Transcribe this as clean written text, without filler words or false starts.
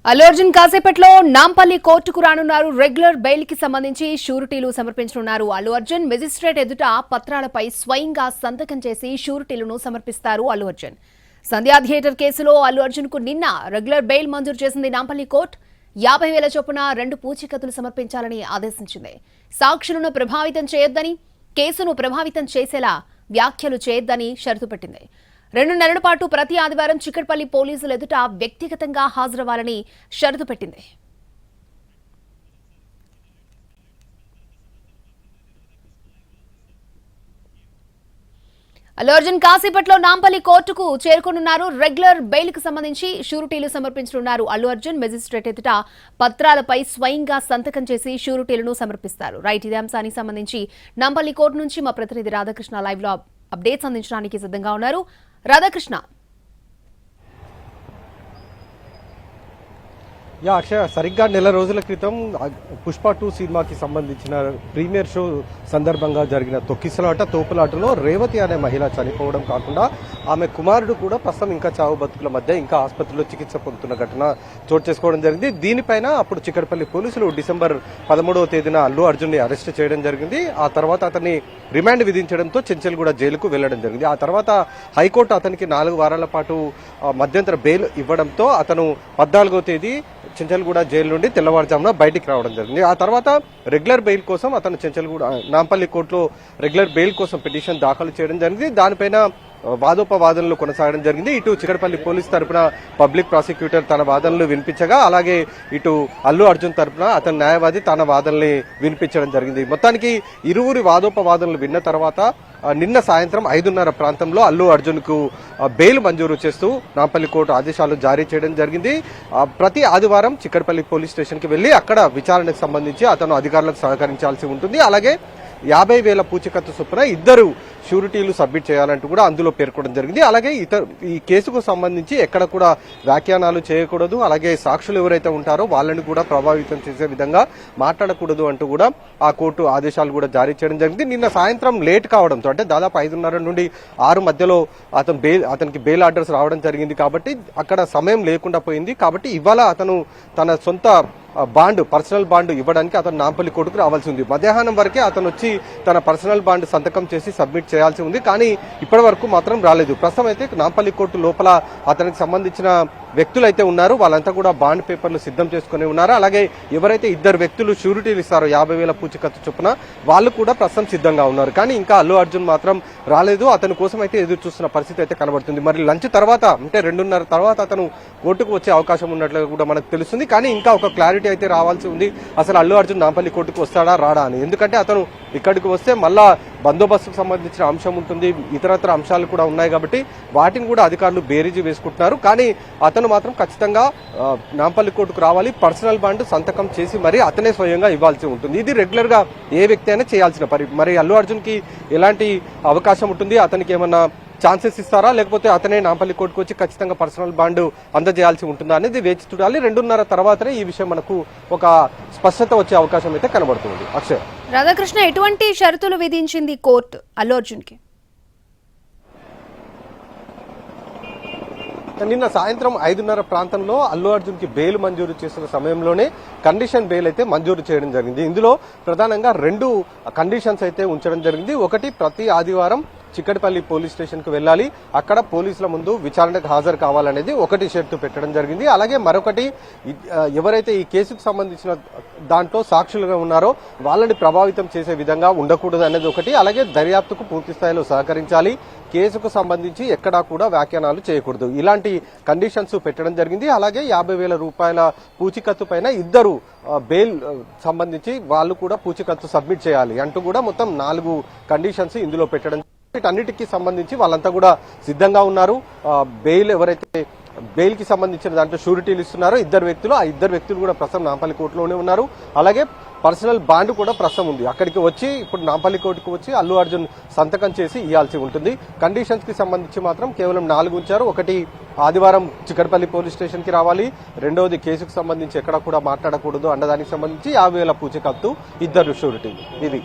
అల్లు అర్జున్ కాసేపట్లో నాంపల్లి కోర్టుకు రానున్నారు. రెగ్యులర్ బెయిల్ కి సంబంధించి షూరిటీలు సమర్పించనున్నారు. అల్లు అర్జున్ మెజిస్ట్రేట్ ఎదుట పత్రాలపై స్వయంగా సంతకం చేసి షూరిటీలను సమర్పిస్తారు. అల్లు అర్జున్ సంధ్యా థియేటర్ కేసులో అల్లు అర్జున్ కు నిన్న రెగ్యులర్ బెయిల్ మంజూరు చేసింది నాంపల్లి కోర్టు. 50,000 చొప్పున 2 పూచీకత్తులు సమర్పించాలని ఆదేశించింది. సాక్షులను ప్రభావితం చేయొద్దని, కేసును ప్రభావితం చేసేలా వ్యాఖ్యలు చేయొద్దని షరతు పెట్టింది. 2 నెలల పాటు ప్రతి ఆదివారం చిక్కడపల్లి పోలీసులు ఎదుట వ్యక్తిగతంగా హాజరవ్వాలని షరతు పెట్టింది. అల్లు అర్జున్ కాసేపట్లో నాంపల్లి కోర్టుకు చేరుకోనున్నారు. రెగ్యులర్ బెయిల్ కు సంబంధించి షూరిటీలు సమర్పించనున్నారు. అల్లు అర్జున్ మెజిస్ట్రేట్ ఎదుట పత్రాలపై స్వయంగా సంతకం చేసి షూరిటీలను సమర్పిస్తారు. రైట్, ఇదే అంశానికి సంబంధించి నాంపల్లి కోర్టు నుంచి మా ప్రతినిధి రాధాకృష్ణ లైవ్ లో అప్డేట్స్ అందించడానికి సిద్ధంగా ఉన్నారు. రాధాకృష్ణ. అక్షయ, సరిగ్గా నెల రోజుల క్రితం పుష్ప 2 సినిమాకి సంబంధించిన ప్రీమియర్ షో సందర్భంగా జరిగిన తొక్కిసలాట, తోపులాటలో రేవతి అనే మహిళ చనిపోవడం కాకుండా ఆమె కుమారుడు కూడా ప్రస్తుతం ఇంకా చావు బతుకుల మధ్య ఇంకా ఆసుపత్రిలో చికిత్స పొందుతున్న ఘటన చోటు చేసుకోవడం జరిగింది. దీనిపైన అప్పుడు చిక్కడపల్లి పోలీసులు డిసెంబర్ 13వ తేదీన అల్లు అర్జున్ ని అరెస్ట్ చేయడం జరిగింది. ఆ తర్వాత అతన్ని రిమాండ్ విధించడంతో చెంచల్గూడ జైలుకు వెళ్లడం జరిగింది. ఆ తర్వాత హైకోర్టు అతనికి 4 వారాల పాటు మధ్యంతర బెయిల్ ఇవ్వడంతో అతను 14వ తేదీ చెంచల్గూడ జైలు నుండి తెల్లవారుజామున బయటికి రావడం జరిగింది. ఆ తర్వాత రెగ్యులర్ బెయిల్ కోసం అతను చెంచల్గూడ నాంపల్లి కోర్టులో రెగ్యులర్ బెయిల్ కోసం పిటిషన్ దాఖలు చేయడం జరిగింది. దానిపైన వాదోపవాదనలు కొనసాగడం జరిగింది. ఇటు చిక్కడపల్లి పోలీసు తరపున పబ్లిక్ ప్రాసిక్యూటర్ తన వాదనలు వినిపించగా, అలాగే ఇటు అల్లు అర్జున్ తరపున అతని న్యాయవాది తన వాదనల్ని వినిపించడం జరిగింది. మొత్తానికి ఇరువురి వాదోపవాదనలు విన్న తర్వాత నిన్న సాయంత్రం 5:30 ప్రాంతంలో అల్లు అర్జున్ కు బెయిల్ మంజూరు చేస్తూ నాంపల్లి కోర్టు ఆదేశాలు జారీ చేయడం జరిగింది. ప్రతి ఆదివారం చిక్కడపల్లి పోలీస్ స్టేషన్ కి వెళ్లి అక్కడ విచారణకు సంబంధించి అతను అధికారులకు సహకరించాల్సి ఉంటుంది. అలాగే 50,000 పూచీకత్తు చొప్పున 2 షూరిటీలు సబ్మిట్ చేయాలంటూ కూడా అందులో పేర్కొనడం జరిగింది. అలాగే ఈ కేసుకు సంబంధించి ఎక్కడ కూడా వ్యాఖ్యానాలు చేయకూడదు, అలాగే సాక్షులు ఎవరైతే ఉంటారో వాళ్ళని కూడా ప్రభావితం చేసే విధంగా మాట్లాడకూడదు అంటూ కూడా ఆ కోర్టు ఆదేశాలు కూడా జారీ చేయడం జరిగింది. నిన్న సాయంత్రం లేట్ కావడంతో, అంటే దాదాపు 5:30 నుండి 6 మధ్యలో అతనికి బెయిల్ ఆర్డర్స్ రావడం జరిగింది. కాబట్టి అక్కడ సమయం లేకుండా పోయింది. కాబట్టి ఇవాళ అతను తన సొంత పర్సనల్ బాండ్ ఇవ్వడానికి అతను నాంపల్లి కోర్టుకు రావాల్సి ఉంది. మధ్యాహ్నం వరకే అతను వచ్చి తన పర్సనల్ బాండ్ సంతకం చేసి సబ్మిట్ చేయాల్సి ఉంది. కానీ ఇప్పటి వరకు మాత్రం రాలేదు. ప్రస్తుతం అయితే నాంపల్లి కోర్టు లోపల అతనికి సంబంధించిన వ్యక్తులు అయితే ఉన్నారు, వాళ్ళంతా కూడా బాండ్ పేపర్లు సిద్ధం చేసుకుని ఉన్నారు. అలాగే ఎవరైతే 2 వ్యక్తులు షూరిటీలు ఇస్తారో 50,000 పూచీకత్తు చొప్పున వాళ్ళు కూడా ప్రస్తుతం సిద్ధంగా ఉన్నారు. కానీ ఇంకా అల్లు అర్జున్ మాత్రం రాలేదు. అతని కోసం అయితే ఎదురు చూస్తున్న పరిస్థితి అయితే కనబడుతుంది. మరి లంచ్ తర్వాత, అంటే 2:30 తర్వాత అతను కోర్టుకు వచ్చే అవకాశం ఉన్నట్లుగా కూడా మనకు తెలుస్తుంది. కానీ ఇంకా ఒక క్లారిటీ అయితే రావాల్సి ఉంది, అసలు అల్లు అర్జున్ నాంపల్లి కోర్టుకు వస్తాడా రాడా అని. ఎందుకంటే అతను ఇక్కడికి వస్తే మళ్ళా బందోబస్తుకు సంబంధించిన అంశం ఉంటుంది, ఇతరత్ర అంశాలు కూడా ఉన్నాయి. కాబట్టి వాటిని కూడా అధికారులు బేరీజు వేసుకుంటున్నారు. కానీ అతను మాత్రం ఖచ్చితంగా నాంపల్లి కోర్టుకు రావాలి, పర్సనల్ బాండ్ సంతకం చేసి మరి అతనే స్వయంగా ఇవ్వాల్సి ఉంటుంది. ఇది రెగ్యులర్ గా ఏ వ్యక్తి అయినా చేయాల్సిన పని. మరి అల్లు అర్జున్ కి ఎలాంటి అవకాశం ఉంటుంది, అతనికి ఏమన్నా ఛాన్సెస్ ఇస్తారా, లేకపోతే అతనే నాంపల్లి కోర్టుకు వచ్చి ఖచ్చితంగా పర్సనల్ బాండ్ అందజేయాల్సి ఉంటుందా అనేది వేచి చూడాలి. 2:30 తర్వాతనే ఈ విషయం మనకు ఒక స్పష్టత వచ్చే అవకాశం అయితే కనబడుతుంది. అక్షయ్. రాధాకృష్ణ, ఎటువంటి షరతులు విధించింది కోర్టు అల్లు అర్జున్ కి? నిన్న సాయంత్రం 5:30 ప్రాంతంలో అల్లు అర్జున్ కి బెయిల్ మంజూరు చేసిన సమయంలోనే కండిషన్ బెయిల్ అయితే మంజూరు చేయడం జరిగింది. ఇందులో ప్రధానంగా 2 కండిషన్స్ అయితే ఉంచడం జరిగింది. ఒకటి, ప్రతి ఆదివారం చిక్కడపల్లి పోలీస్ స్టేషన్ కు వెళ్లాలి, అక్కడ పోలీసుల ముందు విచారణకు హాజరు కావాలనేది ఒకటి షరతు పెట్టడం జరిగింది. అలాగే మరొకటి, ఎవరైతే ఈ కేసుకు సంబంధించిన దాంట్లో సాక్షులుగా ఉన్నారో వాళ్ళని ప్రభావితం చేసే విధంగా ఉండకూడదు అనేది ఒకటి. అలాగే దర్యాప్తుకు పూర్తి స్థాయిలో సహకరించాలి, కేసుకు సంబంధించి ఎక్కడా కూడా వ్యాఖ్యానాలు చేయకూడదు. ఇలాంటి కండిషన్స్ పెట్టడం జరిగింది. అలాగే 50,000 రూపాయల పూచీకత్తు పైన 2 బెయిల్ సంబంధించి వాళ్ళు కూడా పూచీకత్తు సబ్మిట్ చేయాలి అంటూ కూడా మొత్తం 4 కండిషన్స్ ఇందులో పెట్టడం. వీటన్నిటికీ సంబంధించి వాళ్ళంతా కూడా సిద్ధంగా ఉన్నారు. బెయిల్ కి సంబంధించిన దాంట్లో షూరిటీలు ఇస్తున్నారో 2 వ్యక్తులు, ఆ 2 వ్యక్తులు కూడా ప్రస్తుతం నాంపల్లి కోర్టులోనే ఉన్నారు. అలాగే పర్సనల్ బాండ్ కూడా ప్రస్తుతం ఉంది. అక్కడికి వచ్చి ఇప్పుడు నాంపల్లి కోర్టుకు వచ్చి అల్లు అర్జున్ సంతకం చేసి ఇవ్వాల్సి ఉంటుంది. కండిషన్స్ కి సంబంధించి మాత్రం కేవలం 4 ఉంచారు. ఒకటి, ఆదివారం చిక్కడపల్లి పోలీస్ స్టేషన్ కి రావాలి, రెండవది కేసుకు సంబంధించి ఎక్కడ కూడా మాట్లాడకూడదు అన్నదానికి సంబంధించి 50,000 పూచీకత్తు, 2 షూరిటీ. ఇది